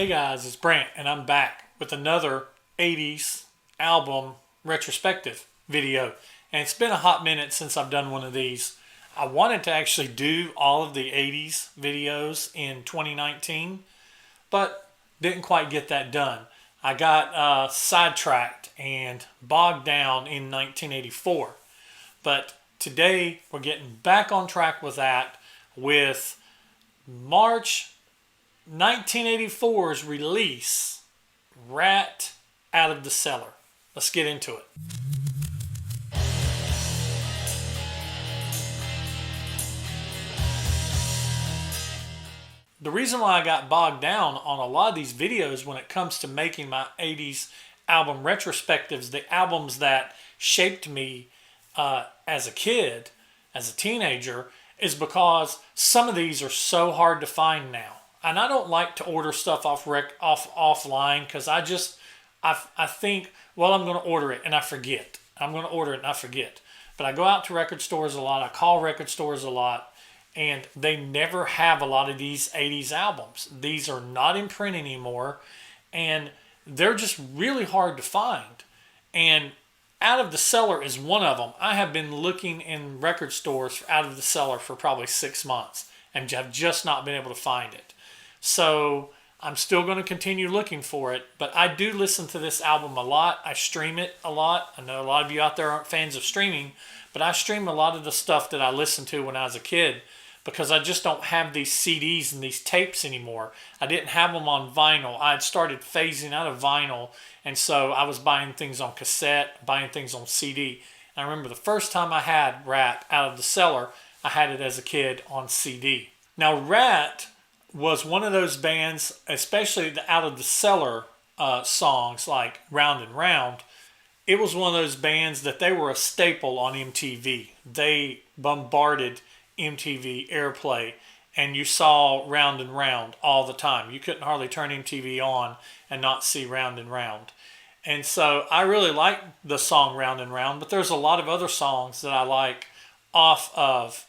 Hey guys, it's Brant, and I'm back with another 80s album retrospective video. And it's been a hot minute since I've done one of these. I wanted to actually do all of the 80s videos in 2019, but didn't quite get that done. I got sidetracked and bogged down in 1984. But today we're getting back on track with that with March 1984's release, Ratt Out of the Cellar. Let's get into it. The reason why I got bogged down on a lot of these videos when it comes to making my 80s album retrospectives, the albums that shaped me as a kid, as a teenager, is because some of these are so hard to find now. And I don't like to order stuff offline because I think, well, I'm going to order it and I forget. I'm going to order it and I forget. But I go out to record stores a lot. I call record stores a lot. And they never have a lot of these 80s albums. These are not in print anymore. And they're just really hard to find. And Out of the Cellar is one of them. I have been looking in record stores for Out of the Cellar for probably 6 months and have just not been able to find it. So I'm still going to continue looking for it. But I do listen to this album a lot. I stream it a lot. I know a lot of you out there aren't fans of streaming. But I stream a lot of the stuff that I listened to when I was a kid, because I just don't have these CDs and these tapes anymore. I didn't have them on vinyl. I had started phasing out of vinyl, and so I was buying things on cassette, buying things on CD. And I remember the first time I had Ratt Out of the Cellar, I had it as a kid on CD. Now, Ratt was one of those bands, especially the Out of the Cellar songs like Round and Round. It was one of those bands that they were a staple on MTV. They bombarded MTV airplay, and you saw Round and Round all the time. You couldn't hardly turn MTV on and not see Round and Round. And so I really like the song Round and Round, but there's a lot of other songs that I like off of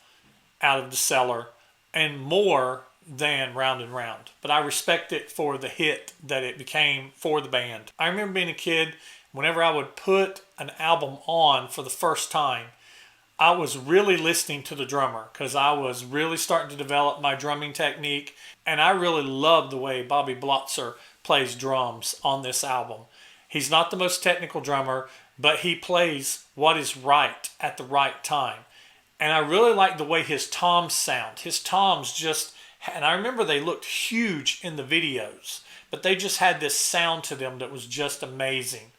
Out of the Cellar and more than Round and Round. But I respect it for the hit that it became for the band. I remember being a kid, whenever I would put an album on for the first time, I was really listening to the drummer because I was really starting to develop my drumming technique, and I really love the way Bobby Blotzer plays drums on this album. He's not the most technical drummer, but he plays what is right at the right time. And I really like the way his toms sound. His toms just, and I remember they looked huge in the videos, but they just had this sound to them that was just amazing.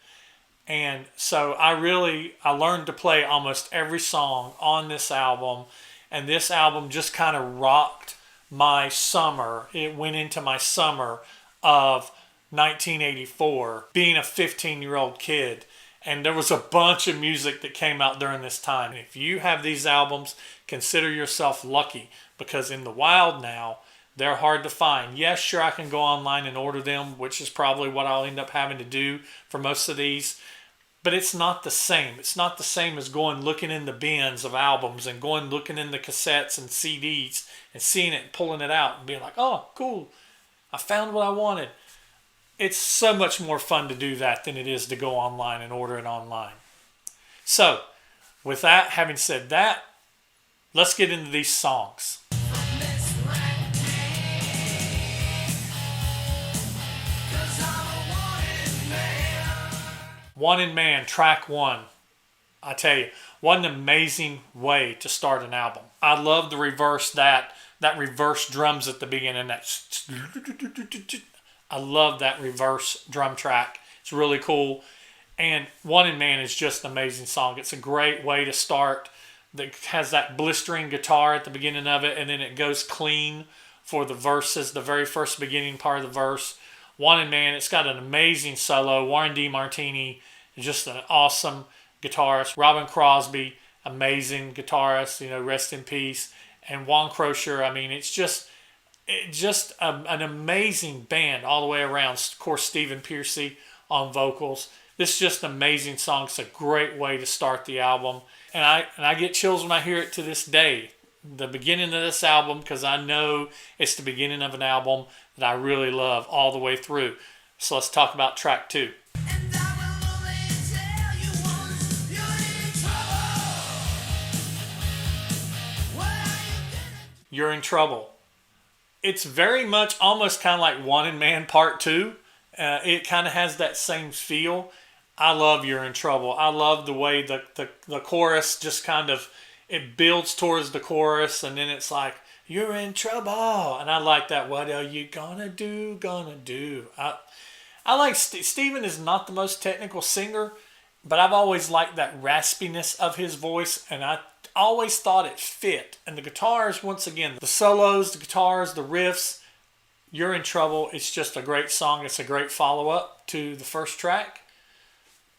And so I learned to play almost every song on this album. And this album just kind of rocked my summer. It went into my summer of 1984, being a 15-year-old kid. And there was a bunch of music that came out during this time. And if you have these albums, consider yourself lucky, because in the wild now, they're hard to find. Yes, sure, I can go online and order them, which is probably what I'll end up having to do for most of these. But it's not the same. It's not the same as going looking in the bins of albums and going looking in the cassettes and CDs and seeing it and pulling it out and being like, oh, cool, I found what I wanted. It's so much more fun to do that than it is to go online and order it online. So, with that, having said that, let's get into these songs. Wanted Man, track 1. I tell you, what an amazing way to start an album. I love the reverse, that reverse drums at the beginning. I love that reverse drum track. It's really cool. And Wanted Man is just an amazing song. It's a great way to start. It has that blistering guitar at the beginning of it, and then it goes clean for the verses, the very first beginning part of the verse. Wanted Man, it's got an amazing solo. Warren D. Martini is just an awesome guitarist. Robin Crosby, amazing guitarist, rest in peace. And Juan Crocier, I mean, it's just an amazing band all the way around. Of course, Stephen Pearcy on vocals. This is just an amazing song. It's a great way to start the album. And I get chills when I hear it to this day. the beginning of this album because I know it's the beginning of an album that I really love all the way through. So let's talk about track 2. You're in Trouble. It's very much almost kind of like Wanted Man Part 2. It kind of has that same feel. I love You're in Trouble. I love the way the chorus just kind of, it builds towards the chorus and then it's like, you're in trouble. And I like that, what are you gonna do? I like, Steven is not the most technical singer, but I've always liked that raspiness of his voice and I always thought it fit. And the guitars, once again, the solos, the guitars, the riffs, You're in Trouble. It's just a great song. It's a great follow-up to the first track.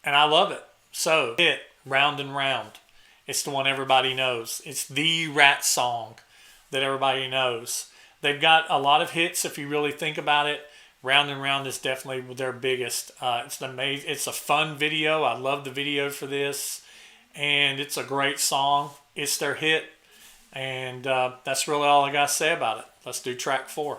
And I love it. So, Round and Round. It's the one everybody knows. It's the Ratt song that everybody knows. They've got a lot of hits if you really think about it. Round and Round is definitely their biggest. It's a fun video. I love the video for this. And it's a great song. It's their hit. And that's really all I got to say about it. Let's do track 4.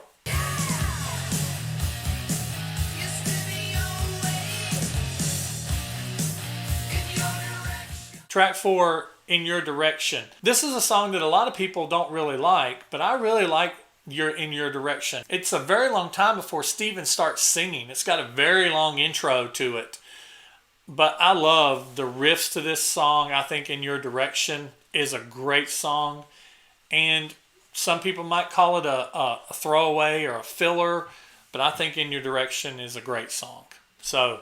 Track 4, In Your Direction. This is a song that a lot of people don't really like, but I really like In Your Direction. It's a very long time before Steven starts singing. It's got a very long intro to it. But I love the riffs to this song. I think In Your Direction is a great song. And some people might call it a throwaway or a filler, but I think In Your Direction is a great song. So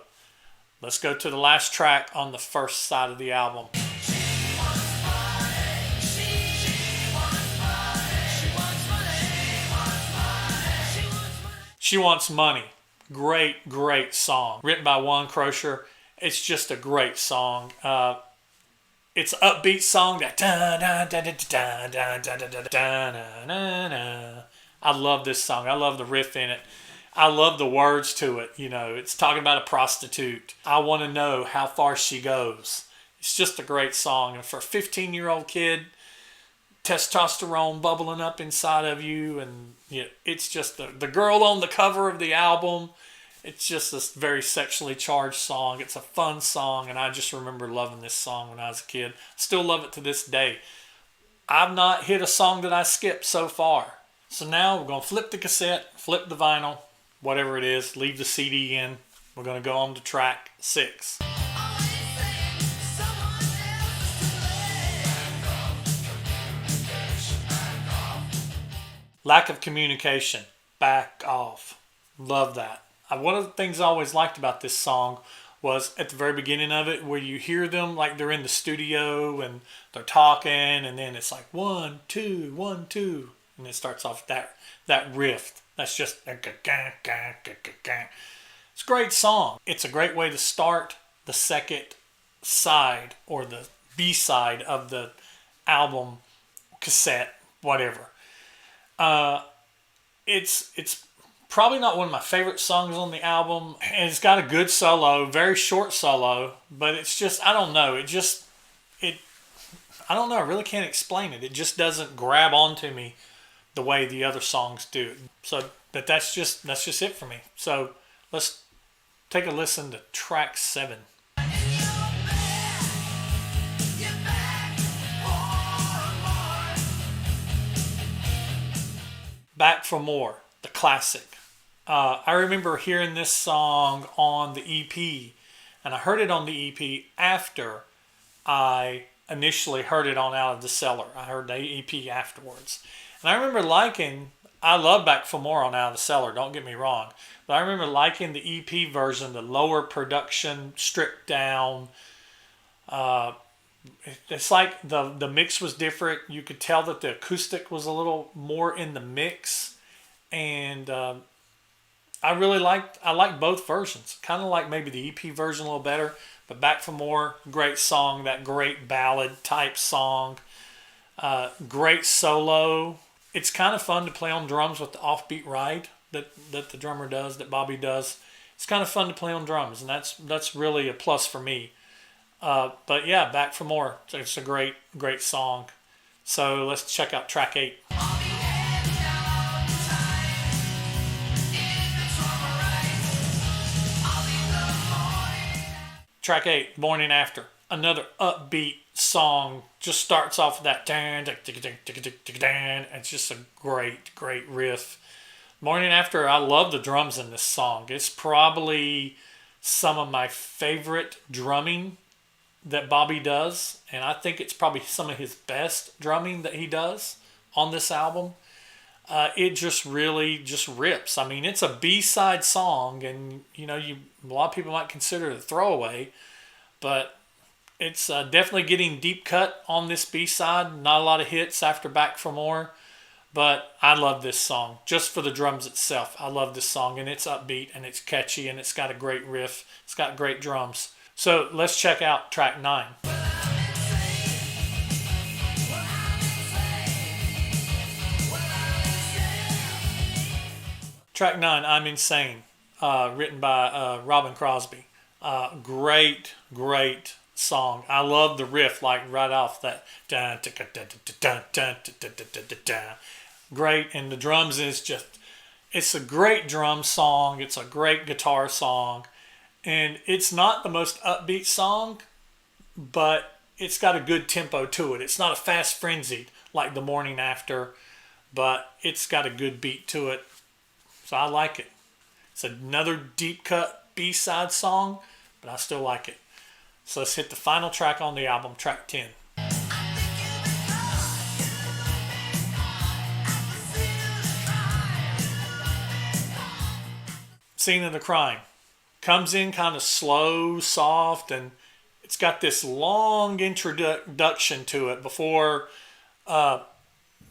let's go to the last track on the first side of the album. She Wants Money. Great song. Written by Juan Crocier. It's just a great song. It's an upbeat song. I love this song. I love the riff in it. I love the words to it. You know, it's talking about a prostitute. I want to know how far she goes. It's just a great song. And for a 15-year-old kid, testosterone bubbling up inside of you, and you know, it's just the girl on the cover of the album. It's just this very sexually charged song. It's a fun song, and I just remember loving this song when I was a kid. Still love it to this day. I've not hit a song that I skipped so far. So now we're going to flip the cassette, flip the vinyl, whatever it is, leave the CD in. We're going to go on to track 6. Lack of communication. Back off. Love that. One of the things I always liked about this song was at the very beginning of it where you hear them like they're in the studio and they're talking and then it's like 1, 2, 1, 2 and it starts off that riff. That's just it's a great song. It's a great way to start the second side or the B-side of the album, cassette, whatever. It's probably not one of my favorite songs on the album. And it's got a good solo, very short solo, but it's just, I don't know. I don't know. I really can't explain it. It just doesn't grab onto me the way the other songs do. So, but that's just it for me. So let's take a listen to track 7. Back for More, the classic. I remember hearing this song on the EP, and I heard it on the EP after I initially heard it on Out of the Cellar. I heard the EP afterwards. And I remember I love Back for More on Out of the Cellar, don't get me wrong, but I remember liking the EP version, the lower production, stripped down. It's like the mix was different. You could tell that the acoustic was a little more in the mix, and I like both versions. Kind of like maybe the EP version a little better, but Back for More, great song, that great ballad type song. Great solo. It's kind of fun to play on drums with the offbeat ride that the drummer does, that Bobby does. It's kind of fun to play on drums, and that's really a plus for me. But yeah, Back for More. It's a great song. So let's check out track 8. Track 8, Morning After. Another upbeat song. Just starts off with that dan, dan. It's just a great, great riff. Morning After, I love the drums in this song. It's probably some of my favorite drumming that Bobby does. And I think it's probably some of his best drumming that he does on this album. It just really just rips. I mean, it's a B-side song, and a lot of people might consider it a throwaway, but it's definitely getting deep cut on this B-side. Not a lot of hits after Back for More, but I love this song just for the drums itself. I love this song, and it's upbeat, and it's catchy, and it's got a great riff. It's got great drums. So let's check out track 9. Track 9, I'm Insane, written by Robin Crosby. Great, great song. I love the riff, like right off that. Great, and the drums is just, it's a great drum song. It's a great guitar song. And it's not the most upbeat song, but it's got a good tempo to it. It's not a fast frenzied like The Morning After, but it's got a good beat to it. So I like it. It's another deep cut B-side song, but I still like it. So let's hit the final track on the album, track 10. Scene of the Crime. Comes in kind of slow, soft, and it's got this long introduction to it before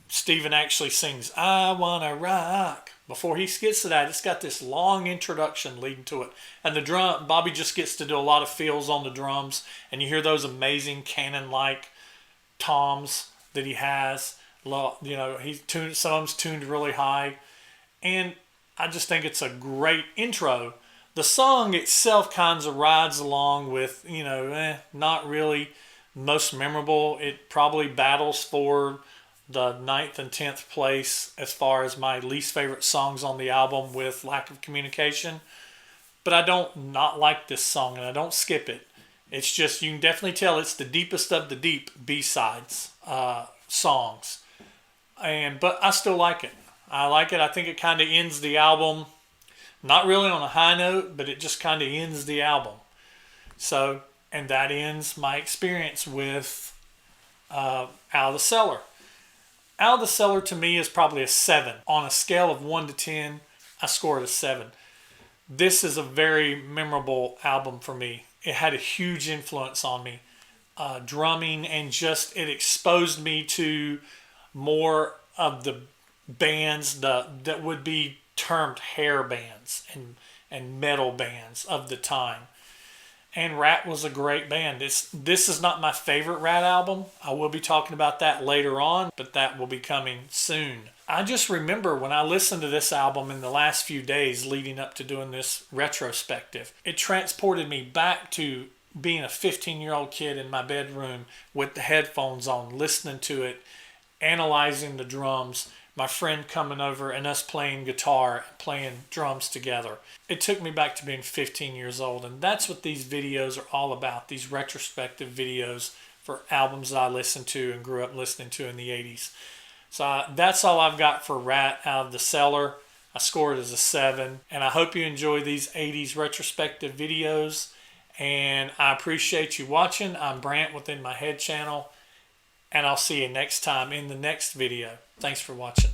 Steven actually sings, I Wanna Rock. Before he gets to that, it's got this long introduction leading to it. And the drum, Bobby just gets to do a lot of fills on the drums, and you hear those amazing Canon-like toms that he has. He's tuned, some of them's tuned really high. And I just think it's a great intro. The song itself kind of rides along with, not really most memorable. It probably battles for the 9th and 10th place as far as my least favorite songs on the album with lack of communication. But I don't not like this song, and I don't skip it. It's just, you can definitely tell it's the deepest of the deep B-sides songs. But I still like it. I like it. I think it kind of ends the album, not really on a high note, but it just kind of ends the album. So, and that ends my experience with Out of the Cellar. Out of the Cellar to me is probably a 7. On a scale of 1 to 10, I score it a 7. This is a very memorable album for me. It had a huge influence on me. Drumming, and just it exposed me to more of the bands that would be termed hair bands and metal bands of the time. And Ratt was a great band. This is not my favorite Ratt album. I will be talking about that later on, but that will be coming soon. I just remember when I listened to this album in the last few days leading up to doing this retrospective, it transported me back to being a 15-year-old kid in my bedroom with the headphones on, listening to it, analyzing the drums, my friend coming over and us playing guitar, playing drums together. It took me back to being 15 years old, and that's what these videos are all about, these retrospective videos for albums that I listened to and grew up listening to in the 80s. So that's all I've got for Ratt Out of the Cellar. I scored it as a 7, and I hope you enjoy these 80s retrospective videos, and I appreciate you watching. I'm Brant Within My Head channel, and I'll see you next time in the next video. Thanks for watching.